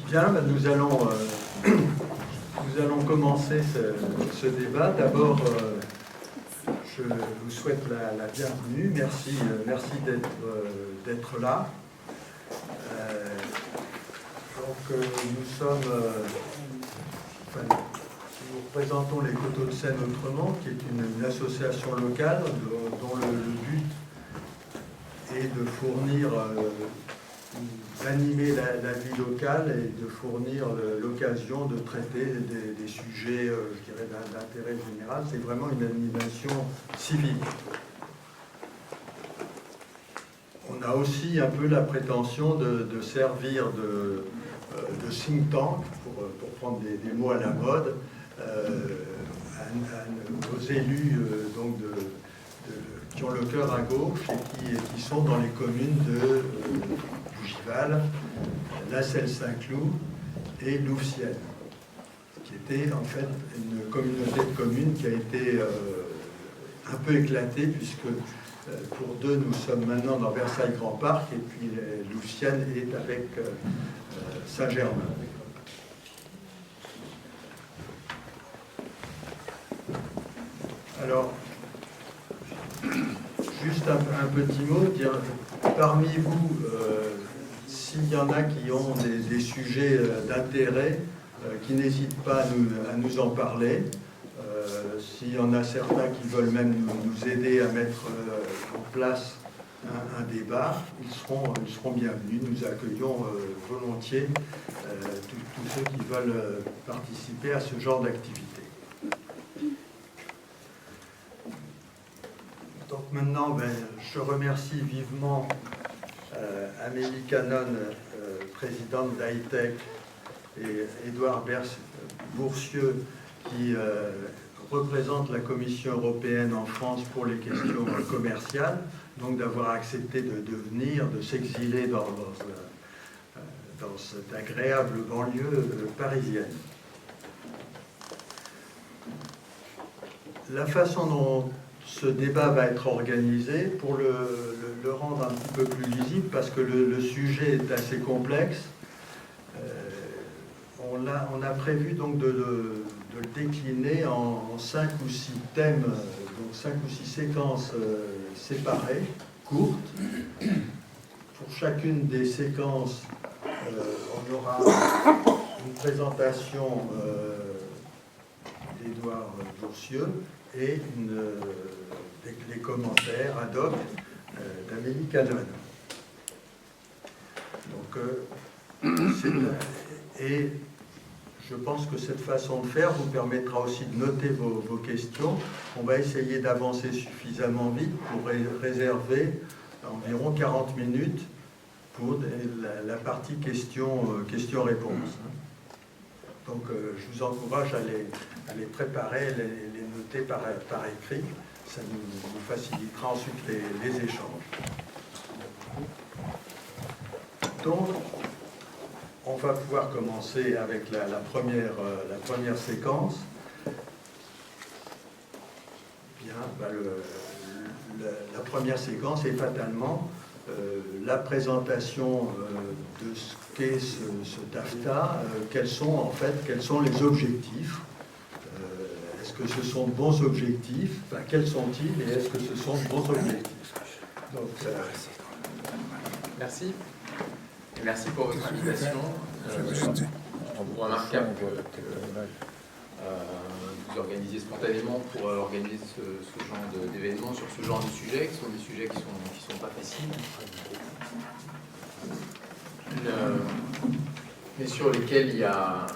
Bien, nous allons commencer ce débat. D'abord, je vous souhaite la bienvenue. Merci d'être là. Nous sommes... nous représentons les Coteaux de Seine Autrement, qui est une association locale dont le but est de fournir... d'animer la vie locale et de fournir l'occasion de traiter des sujets, je dirais, d'intérêt général. C'est vraiment une animation civique. On a aussi un peu la prétention de servir de think tank, pour prendre des mots à la mode, aux élus donc qui ont le cœur à gauche et qui sont dans les communes de Bougival, La Celle-Saint-Cloud et Louvciennes, qui était en fait une communauté de communes qui a été un peu éclatée, puisque pour deux, nous sommes maintenant dans Versailles-Grand Parc, et puis Louvciennes est avec Saint-Germain. Alors, juste un petit mot, dire, parmi vous, s'il y en a qui ont des sujets d'intérêt, qui n'hésitent pas à nous en parler. S'il y en a certains qui veulent même nous aider à mettre en place un débat, ils seront bienvenus. Nous accueillons volontiers tous ceux qui veulent participer à ce genre d'activité. Donc maintenant, je remercie vivement Amélie Canon, présidente d'Hightech, et Édouard Boursieux, qui représente la Commission européenne en France pour les questions commerciales, donc d'avoir accepté de venir, de s'exiler dans cette agréable banlieue parisienne. La façon dont ce débat va être organisé, pour le rendre un petit peu plus lisible, parce que le sujet est assez complexe, on a prévu donc de le décliner en 5 ou 6 thèmes, donc 5 ou 6 séquences séparées, courtes. Pour chacune des séquences, on aura une présentation d'Édouard Boursieux et les commentaires ad hoc d'Amélie Canon. Donc, et je pense que cette façon de faire vous permettra aussi de noter vos questions. On va essayer d'avancer suffisamment vite pour réserver environ 40 minutes pour la partie questions-réponses. Donc je vous encourage à les préparer, les noter par écrit. Ça nous facilitera ensuite les échanges. Donc, on va pouvoir commencer avec la première séquence. Bien, la première séquence est fatalement la présentation de ce qu'est ce TAFTA, quels sont les objectifs. Est-ce que ce sont de bons objectifs? Quels sont-ils et est-ce que ce sont de bons objectifs? Donc, merci. Et merci pour votre invitation. Remarquable que vous organisez spontanément pour organiser ce genre d'événements sur ce genre de sujets, qui sont des sujets qui sont pas faciles, mais sur lesquels il y a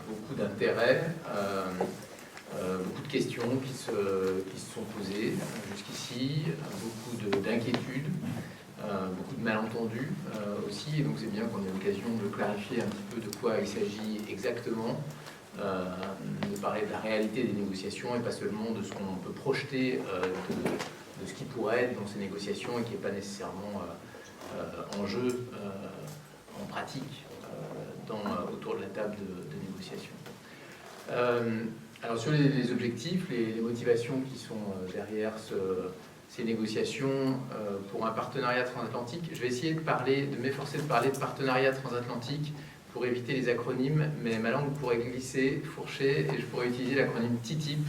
beaucoup d'intérêt, beaucoup de questions qui se sont posées jusqu'ici, beaucoup d'inquiétudes. Beaucoup de malentendus aussi, et donc c'est bien qu'on ait l'occasion de clarifier un petit peu de quoi il s'agit exactement, de parler de la réalité des négociations et pas seulement de ce qu'on peut projeter de ce qui pourrait être dans ces négociations et qui n'est pas nécessairement en jeu, en pratique, autour de la table de négociation. Alors sur les objectifs, les motivations qui sont derrière ces négociations pour un partenariat transatlantique. Je vais essayer de m'efforcer de parler de partenariat transatlantique pour éviter les acronymes, mais ma langue pourrait glisser, fourcher, et je pourrais utiliser l'acronyme TTIP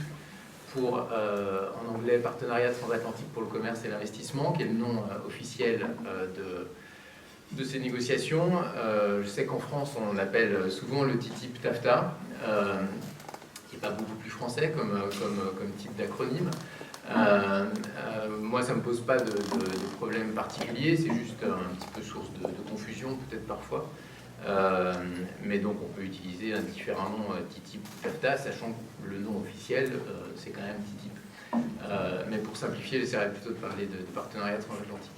pour, en anglais, Partenariat transatlantique pour le commerce et l'investissement, qui est le nom officiel de ces négociations. Je sais qu'en France, on l'appelle souvent le TTIP-TAFTA, qui n'est pas beaucoup plus français comme type d'acronyme. Moi, ça ne me pose pas de problème particulier, c'est juste un petit peu source de confusion, peut-être parfois. Mais donc, on peut utiliser indifféremment TTIP ou TAFTA, sachant que le nom officiel, c'est quand même TTIP. Mais pour simplifier, j'essaierai plutôt de parler de partenariat transatlantique.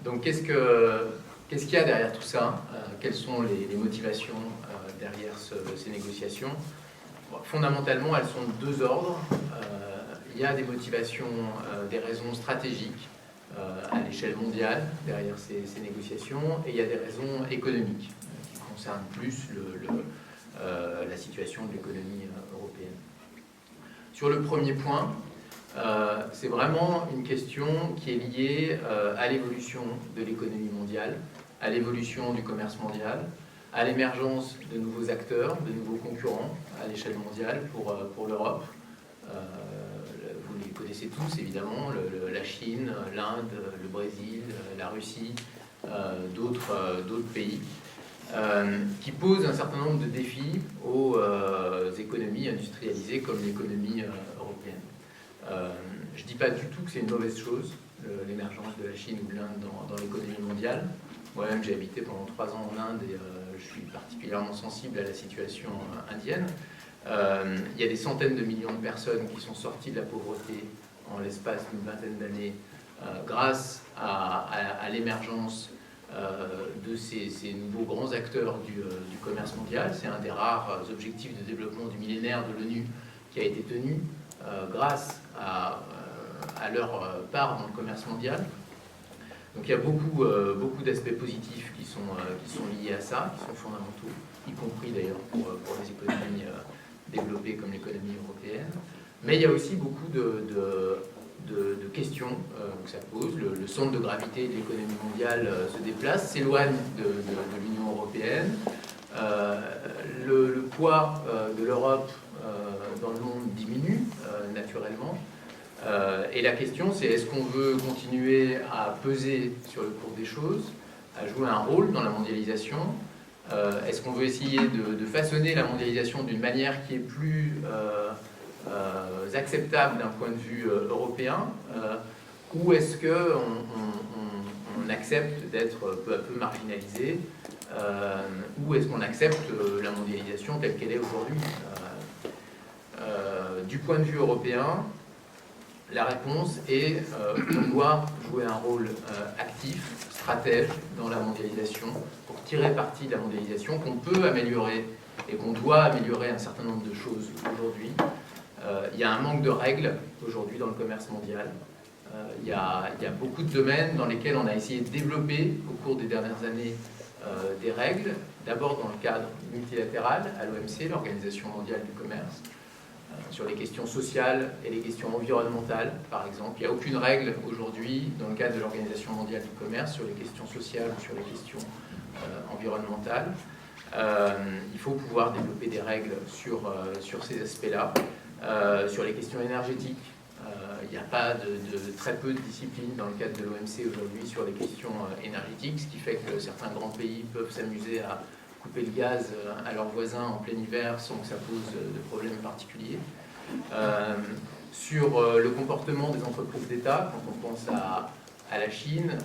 Donc, qu'est-ce qu'il y a derrière tout ça? Quelles sont les motivations derrière ces négociations? Bon, fondamentalement, elles sont de deux ordres. Il y a des motivations, des raisons stratégiques à l'échelle mondiale derrière ces négociations, et il y a des raisons économiques qui concernent plus la situation de l'économie européenne. Sur le premier point, c'est vraiment une question qui est liée à l'évolution de l'économie mondiale, à l'évolution du commerce mondial, à l'émergence de nouveaux acteurs, de nouveaux concurrents à l'échelle mondiale pour l'Europe. Vous les connaissez tous, évidemment, la Chine, l'Inde, le Brésil, la Russie, d'autres pays, qui posent un certain nombre de défis aux économies industrialisées comme l'économie européenne. Je ne dis pas du tout que c'est une mauvaise chose, l'émergence de la Chine ou de l'Inde dans l'économie mondiale. Moi-même, j'ai habité pendant 3 ans en Inde et je suis particulièrement sensible à la situation indienne. Il y a des centaines de millions de personnes qui sont sorties de la pauvreté en l'espace d'une vingtaine d'années grâce à l'émergence de ces nouveaux grands acteurs du commerce mondial. C'est un des rares objectifs de développement du millénaire de l'ONU qui a été tenu grâce à leur part dans le commerce mondial. Donc il y a beaucoup d'aspects positifs qui sont liés à ça, qui sont fondamentaux, y compris d'ailleurs pour les économies développées comme l'économie européenne. Mais il y a aussi beaucoup de questions que ça pose. Le centre de gravité de l'économie mondiale se déplace, s'éloigne de l'Union européenne. Le poids de l'Europe dans le monde diminue naturellement. Et la question, c'est est-ce qu'on veut continuer à peser sur le cours des choses, à jouer un rôle dans la mondialisation? Est-ce qu'on veut essayer de façonner la mondialisation d'une manière qui est plus acceptable d'un point de vue européen, ou est-ce qu'on accepte d'être peu à peu marginalisé, ou est-ce qu'on accepte la mondialisation telle qu'elle est aujourd'hui? Du point de vue européen, la réponse est qu'on doit jouer un rôle actif, stratège dans la mondialisation, pour tirer parti de la mondialisation, qu'on peut améliorer et qu'on doit améliorer un certain nombre de choses aujourd'hui. Il y a un manque de règles aujourd'hui dans le commerce mondial. Il y a beaucoup de domaines dans lesquels on a essayé de développer au cours des dernières années des règles, d'abord dans le cadre multilatéral, à l'OMC, l'Organisation mondiale du commerce, sur les questions sociales et les questions environnementales, par exemple. Il n'y a aucune règle aujourd'hui dans le cadre de l'Organisation mondiale du commerce sur les questions sociales ou sur les questions environnementales. Il faut pouvoir développer des règles sur ces aspects-là. Sur les questions énergétiques, il n'y a pas très peu de disciplines dans le cadre de l'OMC aujourd'hui sur les questions énergétiques, ce qui fait que certains grands pays peuvent s'amuser à couper le gaz à leurs voisins en plein hiver sans que ça pose de problèmes particuliers. Sur le comportement des entreprises d'État, quand on pense à la Chine,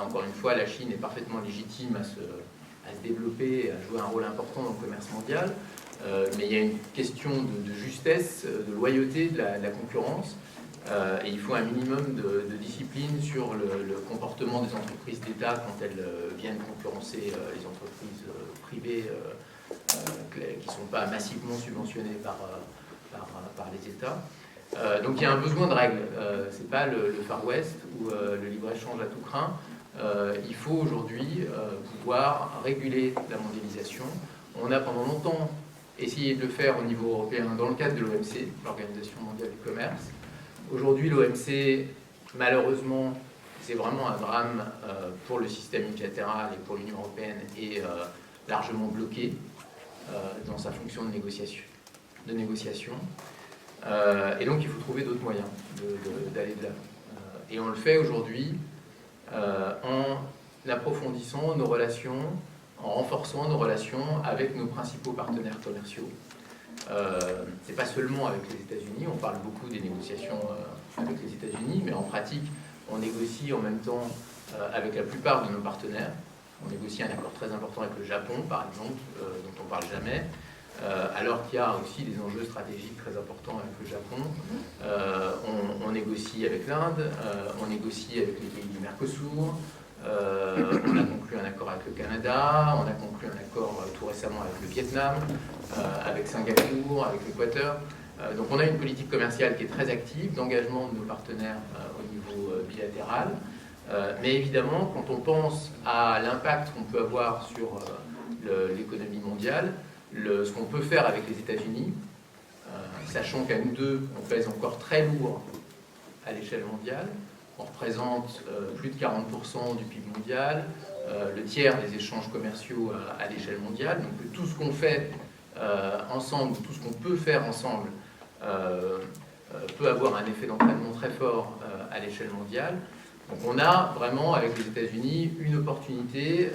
encore une fois, la Chine est parfaitement légitime à se développer, à jouer un rôle important dans le commerce mondial, mais il y a une question de justesse, de loyauté de la concurrence, et il faut un minimum de discipline sur le comportement des entreprises d'État quand elles viennent concurrencer les entreprises privées qui ne sont pas massivement subventionnées par les États. Donc il y a un besoin de règles. Ce n'est pas le Far West ou le libre-échange à tout crin. Il faut aujourd'hui pouvoir réguler la mondialisation. On a pendant longtemps essayé de le faire au niveau européen dans le cadre de l'OMC, l'Organisation mondiale du commerce. Aujourd'hui, l'OMC malheureusement, c'est vraiment un drame pour le système multilatéral et pour l'Union européenne, et largement bloqué dans sa fonction de négociation. Et donc il faut trouver d'autres moyens d'aller de l'avant. Et on le fait aujourd'hui en approfondissant nos relations, en renforçant nos relations avec nos principaux partenaires commerciaux. C'est pas seulement avec les États-Unis, on parle beaucoup des négociations avec les États-Unis, mais en pratique, on négocie en même temps avec la plupart de nos partenaires. On négocie un accord très important avec le Japon, par exemple, dont on ne parle jamais, alors qu'il y a aussi des enjeux stratégiques très importants avec le Japon. On négocie avec l'Inde, on négocie avec les pays du Mercosur, on a conclu un accord avec le Canada, on a conclu un accord tout récemment avec le Vietnam, avec Singapour, avec l'Équateur. Donc on a une politique commerciale qui est très active, d'engagement de nos partenaires au niveau bilatéral. Mais évidemment, quand on pense à l'impact qu'on peut avoir sur l'économie mondiale, ce qu'on peut faire avec les États-Unis, sachant qu'à nous deux, on pèse encore très lourd à l'échelle mondiale, on représente plus de 40% du PIB mondial, le tiers des échanges commerciaux à l'échelle mondiale. Donc tout ce qu'on fait ensemble, tout ce qu'on peut faire ensemble, peut avoir un effet d'entraînement très fort à l'échelle mondiale. Donc on a vraiment, avec les États-Unis, une opportunité,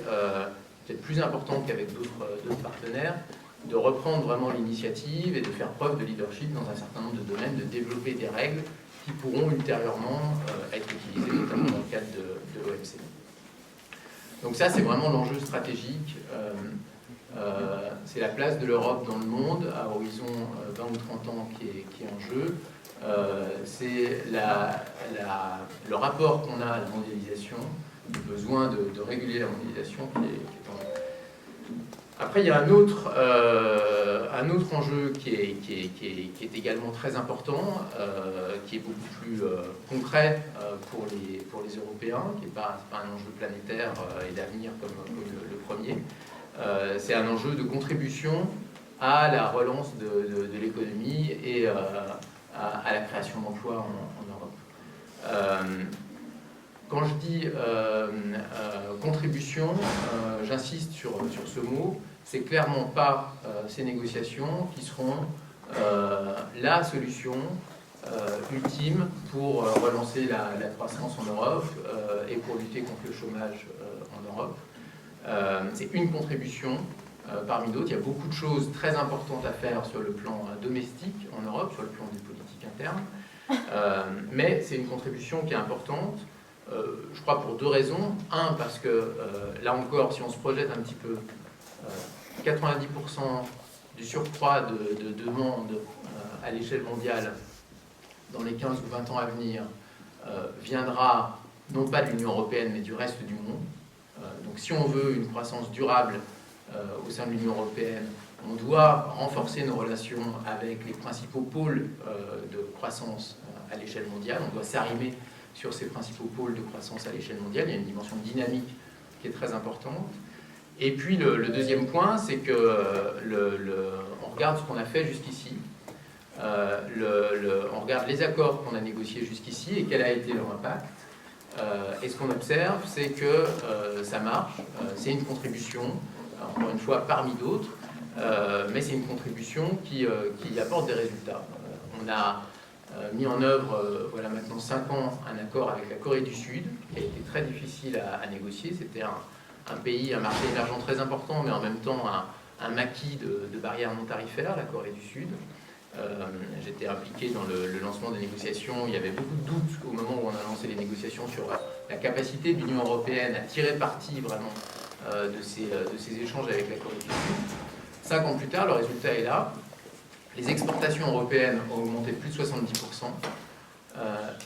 peut-être plus importante qu'avec d'autres partenaires, de reprendre vraiment l'initiative et de faire preuve de leadership dans un certain nombre de domaines, de développer des règles qui pourront ultérieurement être utilisées, notamment dans le cadre de l'OMC. Donc ça, c'est vraiment l'enjeu stratégique. C'est la place de l'Europe dans le monde, à horizon 20 ou 30 ans, qui est en jeu. C'est le rapport qu'on a à la mondialisation, le besoin de réguler la mondialisation qui est en jeu. Après, il y a un autre enjeu qui est également très important, qui est beaucoup plus concret pour les Européens, qui n'est pas un enjeu planétaire et d'avenir comme le premier. C'est un enjeu de contribution à la relance de l'économie et à la création d'emplois en Europe. Quand je dis contribution, j'insiste sur ce mot, c'est clairement pas ces négociations qui seront la solution ultime pour relancer la croissance en Europe et pour lutter contre le chômage en Europe. C'est une contribution parmi d'autres. Il y a beaucoup de choses très importantes à faire sur le plan domestique en Europe, sur le plan des politiques internes, mais c'est une contribution qui est importante. Je crois pour deux raisons. Un, parce que là encore, si on se projette un petit peu, 90% du surcroît de demande à l'échelle mondiale dans les 15 ou 20 ans à venir viendra non pas de l'Union européenne mais du reste du monde. Donc si on veut une croissance durable au sein de l'Union européenne, on doit renforcer nos relations avec les principaux pôles de croissance à l'échelle mondiale. On doit s'arrimer sur ces principaux pôles de croissance à l'échelle mondiale. Il y a une dimension dynamique qui est très importante. Et puis le deuxième point, c'est que on regarde ce qu'on a fait jusqu'ici, on regarde les accords qu'on a négociés jusqu'ici et quel a été leur impact. Et ce qu'on observe, c'est que ça marche, c'est une contribution, encore une fois parmi d'autres, mais c'est une contribution qui apporte des résultats. On a mis en œuvre, voilà maintenant 5 ans, un accord avec la Corée du Sud, qui a été très difficile à négocier. C'était un pays, un marché émergent très important, mais en même temps un maquis de barrières non tarifaires, la Corée du Sud. J'étais impliqué dans le lancement des négociations. Il y avait beaucoup de doutes au moment où on a lancé les négociations sur la capacité de l'Union européenne à tirer parti vraiment de ces échanges avec la Corée du Sud. 5 ans plus tard, le résultat est là. Les exportations européennes ont augmenté de plus de 70%.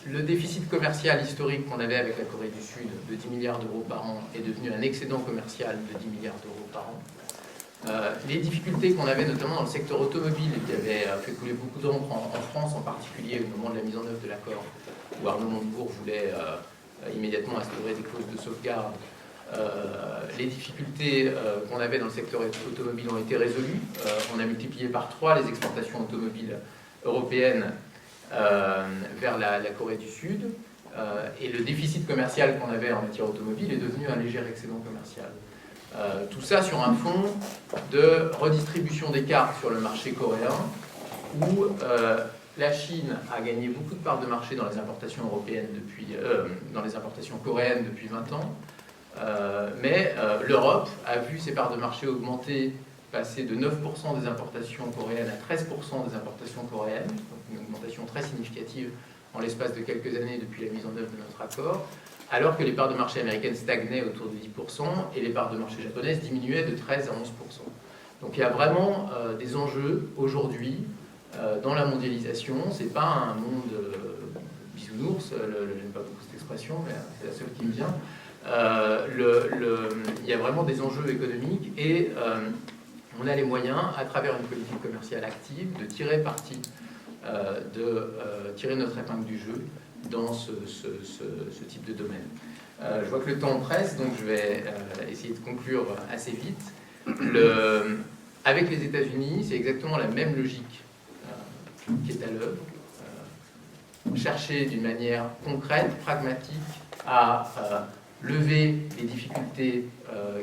Le déficit commercial historique qu'on avait avec la Corée du Sud de 10 milliards d'euros par an est devenu un excédent commercial de 10 milliards d'euros par an. Les difficultés qu'on avait notamment dans le secteur automobile, qui avaient fait couler beaucoup d'encre en France en particulier au moment de la mise en œuvre de l'accord, où Arnaud Montebourg voulait immédiatement instaurer des clauses de sauvegarde. Les difficultés qu'on avait dans le secteur automobile ont été résolues. On a multiplié par 3 les exportations automobiles européennes vers la Corée du Sud. et le déficit commercial qu'on avait en matière automobile est devenu un léger excédent commercial. Tout ça sur un fond de redistribution d'écart sur le marché coréen, où la Chine a gagné beaucoup de parts de marché dans les importations européennes dans les importations coréennes depuis 20 ans, mais l'Europe a vu ses parts de marché augmenter, passer de 9% des importations coréennes à 13% des importations coréennes, donc une augmentation très significative en l'espace de quelques années depuis la mise en œuvre de notre accord, alors que les parts de marché américaines stagnaient autour de 10% et les parts de marché japonaises diminuaient de 13 à 11%. Donc il y a vraiment des enjeux aujourd'hui dans la mondialisation. C'est pas un monde bisounours, j'aime pas beaucoup cette expression, mais c'est la seule qui me vient. Il y a vraiment des enjeux économiques et on a les moyens, à travers une politique commerciale active, de tirer parti, tirer notre épingle du jeu dans ce type de domaine. Je vois que le temps presse, donc je vais essayer de conclure assez vite. Avec les États-Unis, c'est exactement la même logique qui est à l'œuvre. Chercher d'une manière concrète, pragmatique, à lever les difficultés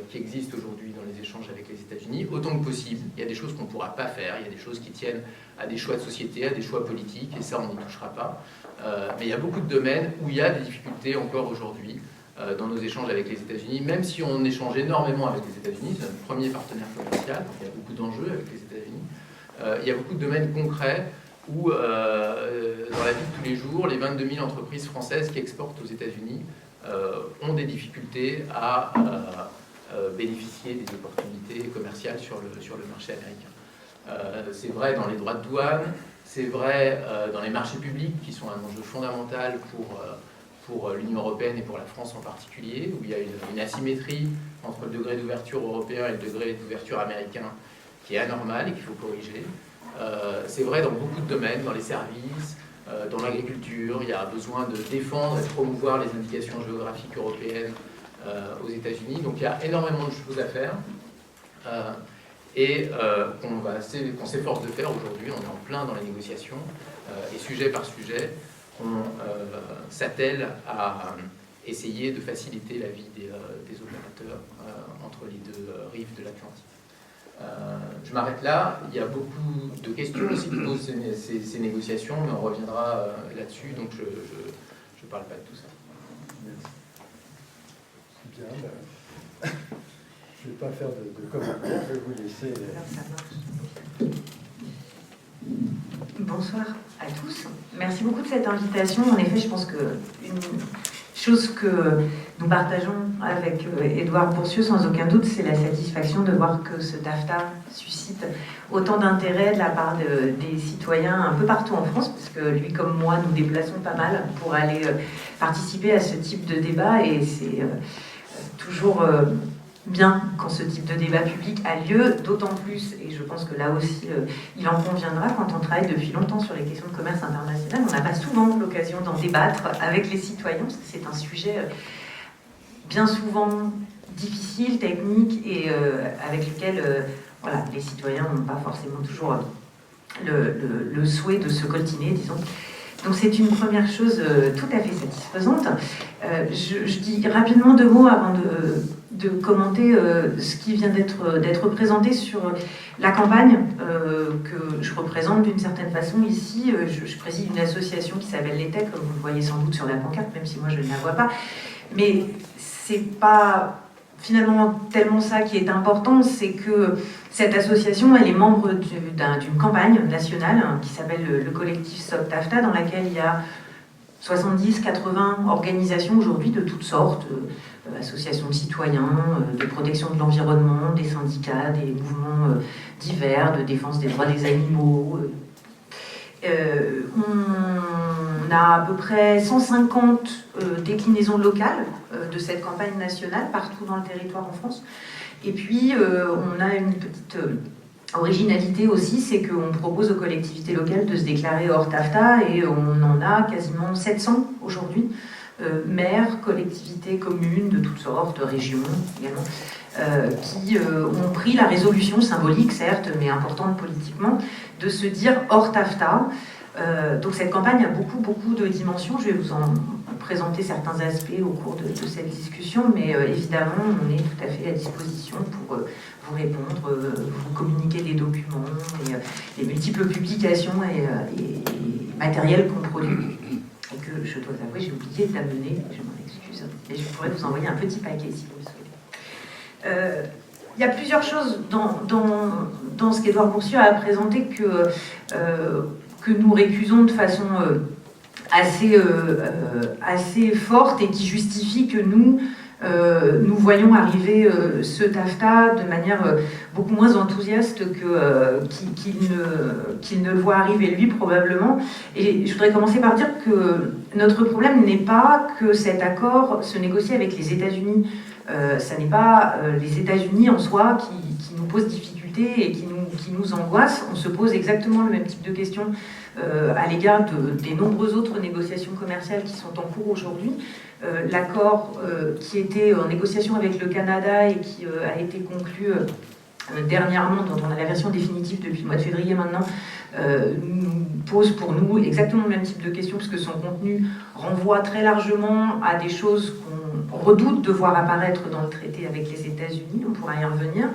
qui existent aujourd'hui dans les échanges avec les États-Unis, autant que possible. Il y a des choses qu'on ne pourra pas faire, il y a des choses qui tiennent à des choix de société, à des choix politiques, et ça, on n'y touchera pas. Mais il y a beaucoup de domaines où il y a des difficultés encore aujourd'hui dans nos échanges avec les États-Unis, même si on échange énormément avec les États-Unis, c'est notre premier partenaire commercial, donc il y a beaucoup d'enjeux avec les États-Unis. Il y a beaucoup de domaines concrets où, dans la vie de tous les jours, les 22 000 entreprises françaises qui exportent aux États-Unis ont des difficultés à bénéficier des opportunités commerciales sur le marché américain. C'est vrai dans les droits de douane, c'est vrai dans les marchés publics qui sont un enjeu fondamental pour l'Union européenne et pour la France en particulier, où il y a une asymétrie entre le degré d'ouverture européen et le degré d'ouverture américain qui est anormal et qu'il faut corriger. C'est vrai dans beaucoup de domaines, dans les services, dans l'agriculture. Il y a besoin de défendre et de promouvoir les indications géographiques européennes aux États-Unis. Donc il y a énormément de choses à faire et qu'on s'efforce de faire aujourd'hui. On est en plein dans les négociations et sujet par sujet, on s'attelle à essayer de faciliter la vie des opérateurs entre les deux rives de l'Atlantique. Je m'arrête là. Il y a beaucoup de questions aussi qui posent ces négociations, mais on reviendra là-dessus, donc je ne parle pas de tout ça. Merci. Bien. Je ne vais pas faire de commentaires, je vais vous laisser. Alors, ça marche. Bonsoir à tous. Merci beaucoup de cette invitation. En effet, je pense qu'une chose que nous partageons avec Édouard Bourcieux, sans aucun doute, c'est la satisfaction de voir que ce TAFTA suscite autant d'intérêt de la part des citoyens un peu partout en France, parce que lui comme moi, nous déplaçons pas mal pour aller participer à ce type de débat, et c'est toujours bien quand ce type de débat public a lieu, d'autant plus, et je pense que là aussi il en conviendra, quand on travaille depuis longtemps sur les questions de commerce international, on n'a pas souvent l'occasion d'en débattre avec les citoyens, parce que c'est un sujet bien souvent difficile, technique, et avec lequel voilà, les citoyens n'ont pas forcément toujours le souhait de se coltiner, disons. Donc c'est une première chose tout à fait satisfaisante. Je dis rapidement 2 mots avant de commenter ce qui vient d'être présenté sur la campagne que je représente d'une certaine façon ici. Je préside une association qui s'appelle l'ETEC, comme vous le voyez sans doute sur la pancarte, même si moi je ne la vois pas. Mais c'est pas finalement tellement ça qui est important, c'est que cette association, elle est membre d'une campagne nationale qui s'appelle le collectif Stop TAFTA, dans laquelle il y a 70-80 organisations aujourd'hui de toutes sortes, associations de citoyens, de protection de l'environnement, des syndicats, des mouvements divers, de défense des droits des animaux. On a à peu près 150 déclinaisons locales de cette campagne nationale partout dans le territoire en France. Et puis, on a une petite originalité aussi, c'est qu'on propose aux collectivités locales de se déclarer hors TAFTA, et on en a quasiment 700 aujourd'hui, maires, collectivités, communes de toutes sortes, régions également, qui ont pris la résolution symbolique, certes, mais importante politiquement, de se dire hors TAFTA. Donc cette campagne a beaucoup de dimensions, je vais vous en présenter certains aspects au cours de cette discussion, mais évidemment, on est tout à fait à disposition pour vous répondre, vous communiquer des documents, et les multiples publications et matériels qu'on produit. Et que je dois avouer, j'ai oublié d'amener, je m'en excuse, et je pourrais vous envoyer un petit paquet si vous le souhaitez. Il y a plusieurs choses dans ce qu'Édouard Boursieux a présenté que nous récusons de façon assez forte et qui justifie que nous voyons arriver ce TAFTA de manière beaucoup moins enthousiaste qu'il ne le voit arriver lui probablement. Et je voudrais commencer par dire que notre problème n'est pas que cet accord se négocie avec les États-Unis. Ça n'est pas les États-Unis en soi qui nous posent difficulté et qui nous angoissent. On se pose exactement le même type de questions à l'égard des nombreuses autres négociations commerciales qui sont en cours aujourd'hui. L'accord qui était en négociation avec le Canada et qui a été conclu dernièrement, dont on a la version définitive depuis le mois de février maintenant, nous pose pour nous exactement le même type de questions, puisque son contenu renvoie très largement à des choses qu'on redoute de voir apparaître dans le traité avec les États-Unis, on pourra y revenir.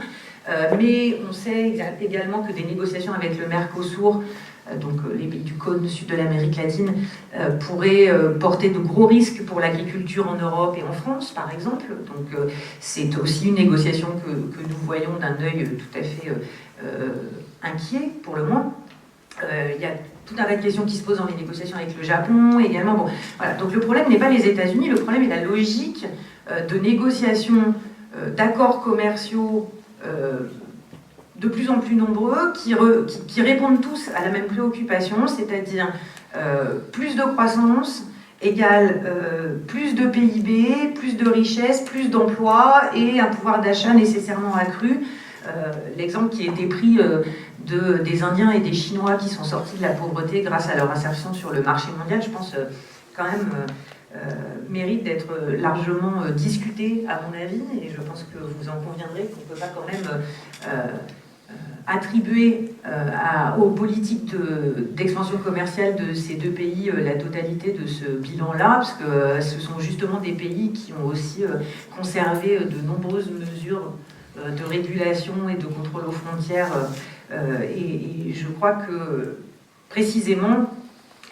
Mais on sait également que des négociations avec le Mercosur, donc les pays du cône sud de l'Amérique latine, pourraient porter de gros risques pour l'agriculture en Europe et en France, par exemple. Donc c'est aussi une négociation que nous voyons d'un œil tout à fait inquiet, pour le moins. Il y a tout un tas de questions qui se posent dans les négociations avec le Japon également. Bon, voilà. Donc le problème n'est pas les États-Unis, le problème est la logique de négociation d'accords commerciaux de plus en plus nombreux qui répondent tous à la même préoccupation, c'est-à-dire plus de croissance égale plus de PIB, plus de richesse, plus d'emplois et un pouvoir d'achat nécessairement accru. L'exemple qui a été pris des Indiens et des Chinois qui sont sortis de la pauvreté grâce à leur insertion sur le marché mondial, je pense quand même mérite d'être largement discuté à mon avis, et je pense que vous en conviendrez qu'on ne peut pas quand même attribuer aux politiques d'expansion commerciale de ces deux pays la totalité de ce bilan-là, parce que ce sont justement des pays qui ont aussi conservé de nombreuses mesures de régulation et de contrôle aux frontières, et je crois que précisément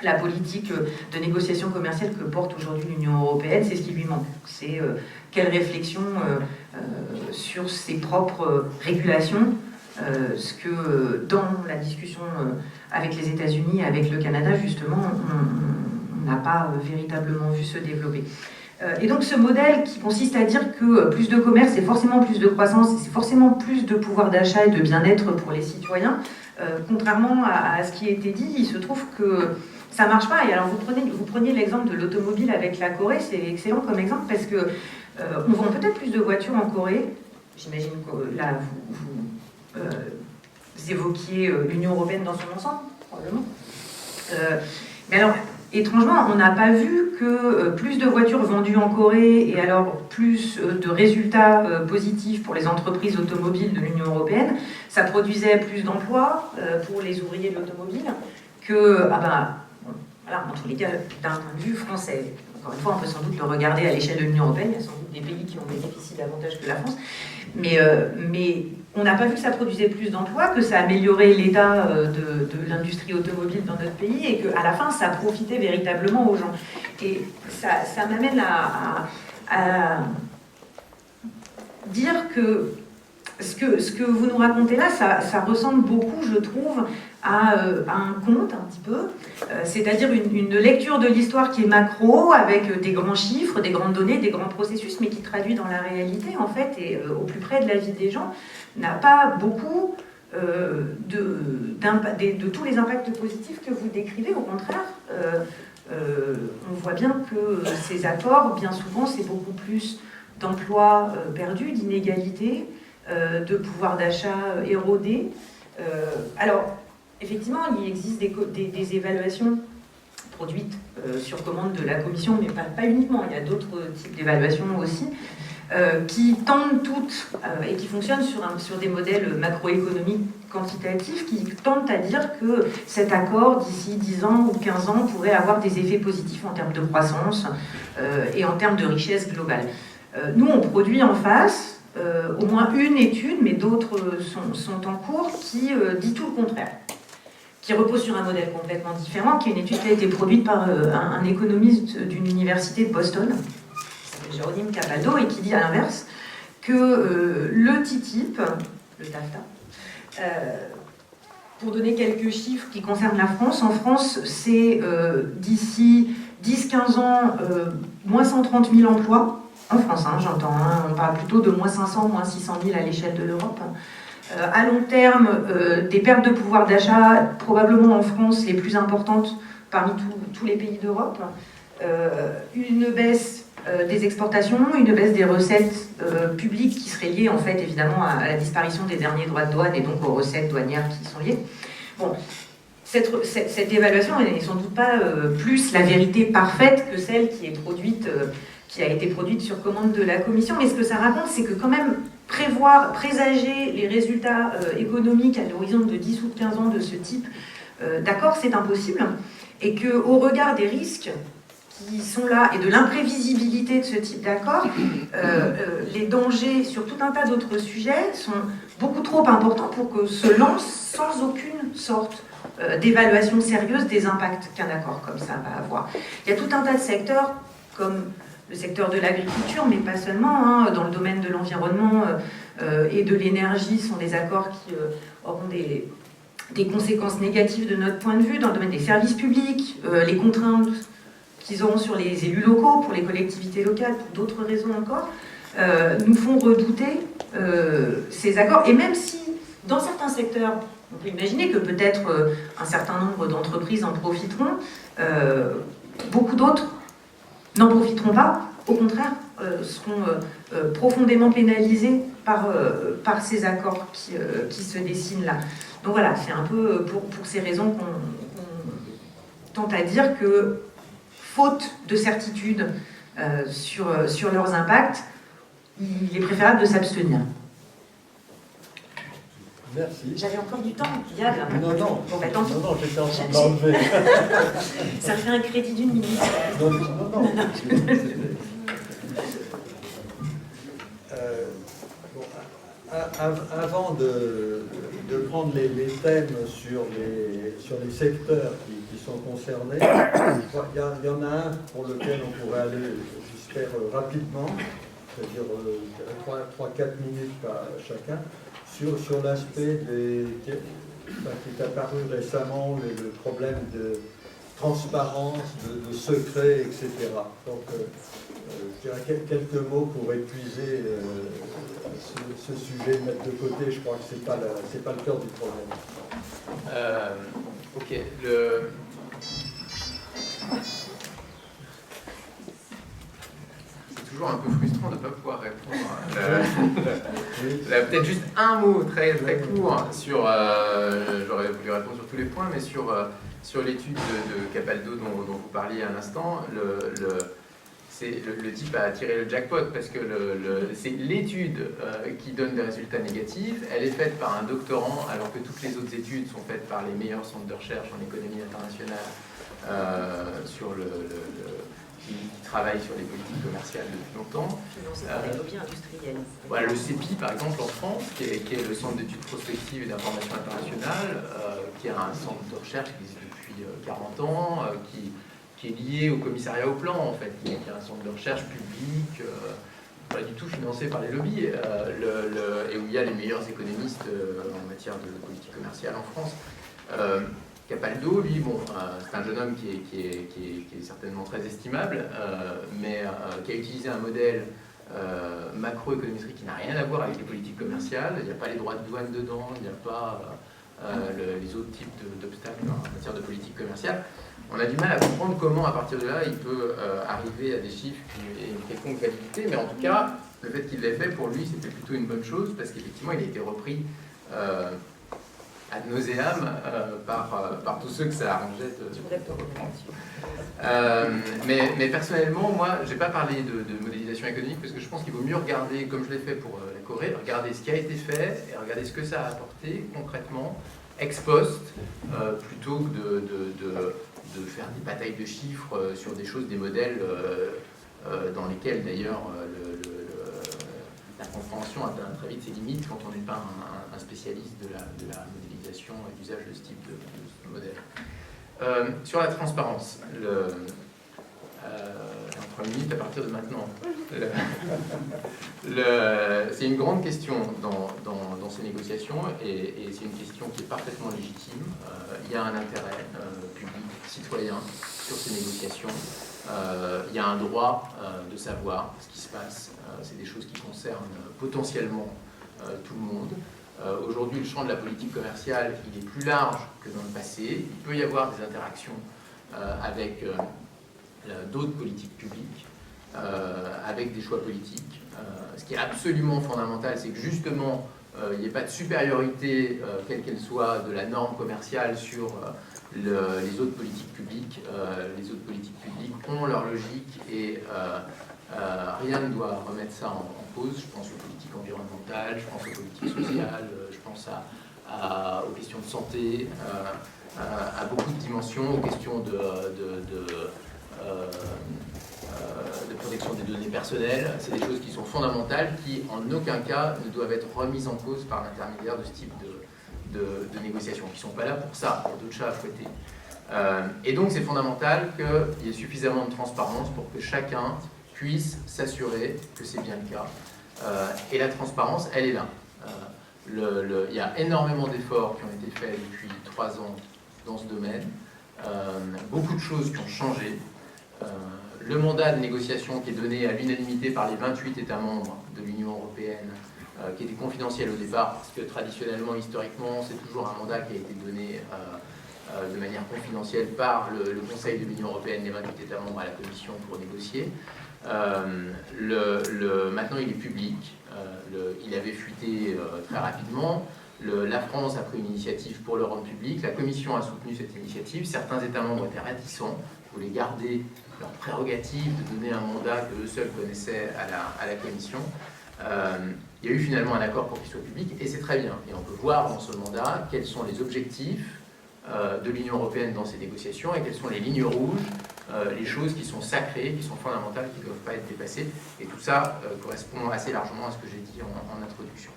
la politique de négociation commerciale que porte aujourd'hui l'Union européenne, c'est ce qui lui manque. C'est quelle réflexion sur ses propres régulations, ce que dans la discussion avec les États-Unis, avec le Canada, justement, on n'a pas véritablement vu se développer. Et donc ce modèle qui consiste à dire que plus de commerce, c'est forcément plus de croissance, c'est forcément plus de pouvoir d'achat et de bien-être pour les citoyens, contrairement à ce qui a été dit, il se trouve que ça ne marche pas. Et alors vous preniez l'exemple de l'automobile avec la Corée, c'est excellent comme exemple parce que on vend peut-être plus de voitures en Corée. J'imagine que là vous évoquiez l'Union européenne dans son ensemble, probablement. Mais alors, étrangement, on n'a pas vu que plus de voitures vendues en Corée et alors plus de résultats positifs pour les entreprises automobiles de l'Union européenne, ça produisait plus d'emplois pour les ouvriers de l'automobile que, voilà, en tous les cas, d'un point de vue français. Encore une fois, on peut sans doute le regarder à l'échelle de l'Union européenne, il y a sans doute des pays qui ont bénéficié davantage que la France, mais on n'a pas vu que ça produisait plus d'emplois, que ça améliorait l'état de l'industrie automobile dans notre pays et qu'à la fin, ça profitait véritablement aux gens. Et ça m'amène à dire que ce que vous nous racontez là, ça ressemble beaucoup, je trouve, à un conte, un petit peu. C'est-à-dire une lecture de l'histoire qui est macro, avec des grands chiffres, des grandes données, des grands processus, mais qui traduit dans la réalité, en fait, et au plus près de la vie des gens, n'a pas beaucoup de tous les impacts positifs que vous décrivez. Au contraire, on voit bien que ces accords, bien souvent, c'est beaucoup plus d'emplois perdus, d'inégalités, de pouvoir d'achat érodé. Alors, effectivement, il existe des évaluations produites sur commande de la Commission, mais pas uniquement, il y a d'autres types d'évaluations aussi. qui tendent toutes, et qui fonctionnent sur des modèles macroéconomiques quantitatifs, qui tendent à dire que cet accord, d'ici 10 ans ou 15 ans, pourrait avoir des effets positifs en termes de croissance et en termes de richesse globale. Nous, on produit en face au moins une étude, mais d'autres sont en cours, qui dit tout le contraire, qui repose sur un modèle complètement différent, qui est une étude qui a été produite par un économiste d'une université de Boston, Jérôme Capaldo, et qui dit à l'inverse que le TTIP, le TAFTA, pour donner quelques chiffres qui concernent la France, en France, c'est d'ici 10-15 ans, moins 130 000 emplois, en France, hein, j'entends, hein, on parle plutôt de moins 500, moins 600 000 à l'échelle de l'Europe. À long terme, des pertes de pouvoir d'achat, probablement en France, les plus importantes parmi tous les pays d'Europe. Une baisse des exportations, une baisse des recettes publiques qui seraient liées en fait évidemment à la disparition des derniers droits de douane et donc aux recettes douanières qui sont liées. Bon, cette évaluation n'est sans doute pas plus la vérité parfaite que celle qui est produite, qui a été produite sur commande de la Commission, mais ce que ça raconte, c'est que quand même présager les résultats économiques à l'horizon de 10 ou 15 ans de ce type d'accord, c'est impossible, et qu'au regard des risques qui sont là et de l'imprévisibilité de ce type d'accord, les dangers sur tout un tas d'autres sujets sont beaucoup trop importants pour que se lance sans aucune sorte d'évaluation sérieuse des impacts qu'un accord comme ça va avoir. Il y a tout un tas de secteurs, comme le secteur de l'agriculture, mais pas seulement, hein, dans le domaine de l'environnement et de l'énergie, sont des accords qui auront des conséquences négatives de notre point de vue, dans le domaine des services publics, les contraintes qu'ils auront sur les élus locaux, pour les collectivités locales, pour d'autres raisons encore, nous font redouter ces accords. Et même si, dans certains secteurs, on peut imaginer que peut-être un certain nombre d'entreprises en profiteront, beaucoup d'autres n'en profiteront pas, au contraire, seront profondément pénalisés par ces accords qui se dessinent là. Donc voilà, c'est un peu pour ces raisons qu'on tente à dire que, faute de certitude sur leurs impacts, il est préférable de s'abstenir. Merci. J'avais encore du temps, Yann. Non, Bon, bah, tant pis. non, j'étais en train de l'enlever. Ça fait un crédit d'une minute. Non. Avant de prendre les thèmes sur les secteurs qui sont concernés, il y en a un pour lequel on pourrait aller, j'espère, rapidement, c'est-à-dire 3-4 minutes chacun, sur l'aspect qui est apparu récemment, le problème de transparence, de secret, etc. Donc, je dirais quelques mots pour épuiser ce sujet, mettre de côté. Je crois que c'est pas le cœur du problème. Ok. C'est toujours un peu frustrant de ne pas pouvoir répondre. Peut-être juste un mot très court sur. J'aurais voulu répondre sur tous les points, mais sur l'étude de Capaldo dont vous parliez à l'instant. Le type a tiré le jackpot parce que c'est l'étude qui donne des résultats négatifs. Elle est faite par un doctorant alors que toutes les autres études sont faites par les meilleurs centres de recherche en économie internationale qui travaillent sur les politiques commerciales depuis longtemps. Financé par les lobbies industriels. Voilà, le CEPI par exemple en France, qui est le Centre d'études prospectives et d'information internationale, qui est un centre de recherche qui existe depuis 40 ans, qui est lié au commissariat au plan, en fait, qui est un centre de recherche public, pas du tout financé par les lobbies, et où il y a les meilleurs économistes en matière de politique commerciale en France. Capaldo, lui, c'est un jeune homme qui est certainement très estimable, mais qui a utilisé un modèle macroéconométrique qui n'a rien à voir avec les politiques commerciales. Il n'y a pas les droits de douane dedans, il n'y a pas les autres types d'obstacles en matière de politique commerciale. On a du mal à comprendre comment, à partir de là, il peut arriver à des chiffres et une quelconque validité, mais en tout cas, le fait qu'il l'ait fait, pour lui, c'était plutôt une bonne chose, parce qu'effectivement, il a été repris ad nauseam par tous ceux que ça arrangeait mais personnellement, moi, je n'ai pas parlé de modélisation économique parce que je pense qu'il vaut mieux regarder, comme je l'ai fait pour la Corée, regarder ce qui a été fait et regarder ce que ça a apporté concrètement, ex post, plutôt que de faire des batailles de chiffres sur des choses, des modèles dans lesquels d'ailleurs la compréhension atteint très vite ses limites quand on n'est pas un spécialiste de la modélisation et d'usage de ce type de modèle. Sur la transparence, en 3 minutes à partir de maintenant, c'est une grande question dans ces négociations et c'est une question qui est parfaitement légitime. Il y a un intérêt public, citoyen sur ces négociations. Il y a un droit de savoir ce qui se passe. C'est des choses qui concernent potentiellement tout le monde. Aujourd'hui, le champ de la politique commerciale, il est plus large que dans le passé. Il peut y avoir des interactions avec d'autres politiques publiques, avec des choix politiques. Ce qui est absolument fondamental, c'est que justement, il n'y ait pas de supériorité, quelle qu'elle soit, de la norme commerciale sur les autres politiques publiques. Les autres politiques publiques ont leur logique et rien ne doit remettre ça en cause. Je pense aux politiques environnementales, je pense aux politiques sociales, je pense aux questions de santé, à beaucoup de dimensions, aux questions de protection des données personnelles. C'est des choses qui sont fondamentales, qui en aucun cas ne doivent être remises en cause par l'intermédiaire de ce type de négociations, qui ne sont pas là pour ça, pour d'autres chats à fouetter. Et donc c'est fondamental qu'il y ait suffisamment de transparence pour que chacun puisse s'assurer que c'est bien le cas. Et la transparence, elle est là. Il y a énormément d'efforts qui ont été faits depuis 3 ans dans ce domaine. Beaucoup de choses qui ont changé. Le mandat de négociation qui est donné à l'unanimité par les 28 États membres de l'Union européenne, qui était confidentiel au départ, parce que traditionnellement, historiquement, c'est toujours un mandat qui a été donné de manière confidentielle par le Conseil de l'Union européenne, les 28 États membres à la Commission pour négocier. Maintenant, il est public. Il avait fuité très rapidement. La France a pris une initiative pour le rendre public. La Commission a soutenu cette initiative. Certains États membres étaient réticents, voulaient garder leur prérogative de donner un mandat qu'eux seuls connaissaient à la Commission. Il y a eu finalement un accord pour qu'il soit public, et c'est très bien. Et on peut voir dans ce mandat quels sont les objectifs de l'Union européenne dans ces négociations et quelles sont les lignes rouges, les choses qui sont sacrées, qui sont fondamentales, qui ne doivent pas être dépassées. Et tout ça correspond assez largement à ce que j'ai dit en introduction.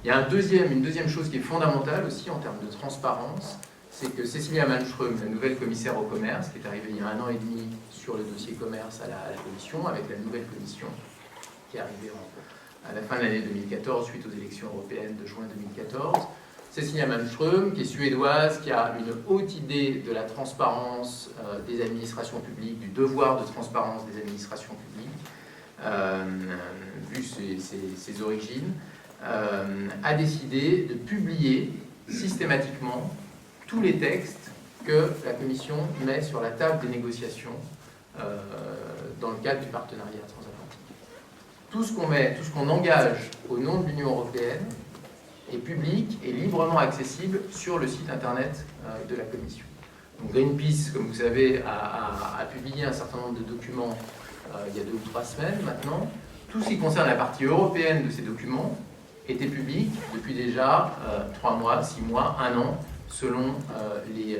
Il y a une deuxième chose qui est fondamentale aussi en termes de transparence, c'est que Cecilia Malmström, la nouvelle commissaire au commerce, qui est arrivée il y a 1 an et demi sur le dossier commerce à la Commission, avec la nouvelle commission qui est arrivée à la fin de l'année 2014, suite aux élections européennes de juin 2014. Cecilia Malmström, qui est suédoise, qui a une haute idée de la transparence des administrations publiques, du devoir de transparence des administrations publiques, vu ses origines, a décidé de publier systématiquement tous les textes que la Commission met sur la table des négociations dans le cadre du partenariat transatlantique. Tout ce qu'on engage au nom de l'Union européenne est public et librement accessible sur le site internet de la Commission. Donc Greenpeace, comme vous savez, a publié un certain nombre de documents il y a 2 ou 3 semaines maintenant. Tout ce qui concerne la partie européenne de ces documents était public depuis déjà 3 mois, 6 mois, 1 an, selon les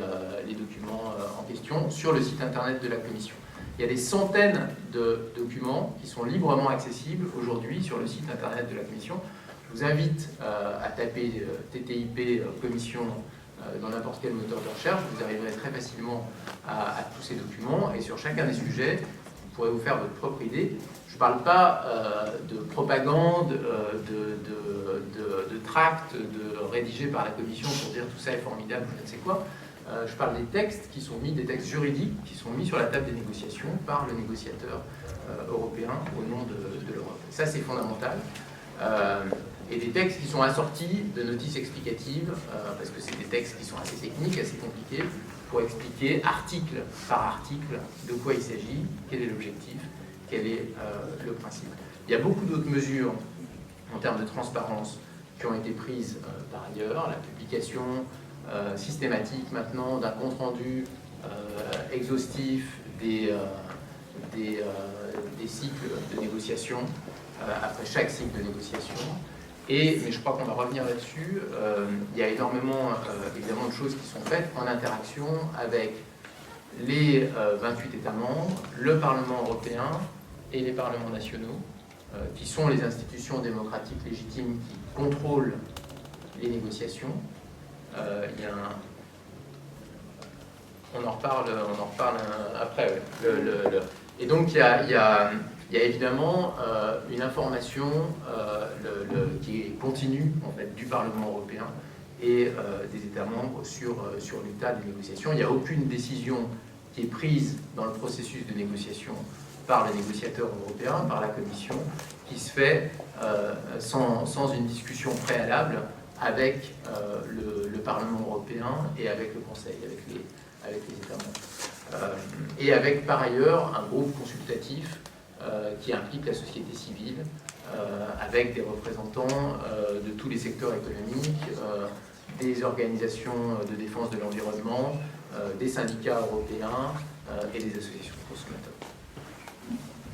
documents en question, sur le site internet de la Commission. Il y a des centaines de documents qui sont librement accessibles aujourd'hui sur le site internet de la Commission. Je vous invite à taper TTIP Commission dans n'importe quel moteur de recherche. Vous arriverez très facilement à tous ces documents et sur chacun des sujets, vous pourrez vous faire votre propre idée. Je ne parle pas de propagande, de tracts rédigés par la Commission pour dire tout ça est formidable, je ne sais quoi. Je parle des textes qui sont mis, des textes juridiques qui sont mis sur la table des négociations par le négociateur européen au nom de l'Europe. Ça, c'est fondamental. Et des textes qui sont assortis de notices explicatives, parce que c'est des textes qui sont assez techniques, assez compliqués, pour expliquer article par article de quoi il s'agit, quel est l'objectif, quel est le principe. Il y a beaucoup d'autres mesures en termes de transparence qui ont été prises par ailleurs, la publication systématique maintenant d'un compte-rendu exhaustif des cycles de négociation, après chaque cycle de négociation. Mais je crois qu'on va revenir là-dessus, il y a énormément évidemment de choses qui sont faites en interaction avec les 28 États membres, le Parlement européen et les parlements nationaux, qui sont les institutions démocratiques légitimes qui contrôlent les négociations. On en reparle après. Ouais. Et donc il y a évidemment une information qui est continue en fait, du Parlement européen et des États membres sur l'état des négociations. Il n'y a aucune décision qui est prise dans le processus de négociation par le négociateur européen, par la Commission, qui se fait sans une discussion préalable avec le Parlement européen et avec le Conseil, avec les États membres. Et avec par ailleurs un groupe consultatif qui implique la société civile, avec des représentants de tous les secteurs économiques, des organisations de défense de l'environnement, des syndicats européens et des associations de consommateurs.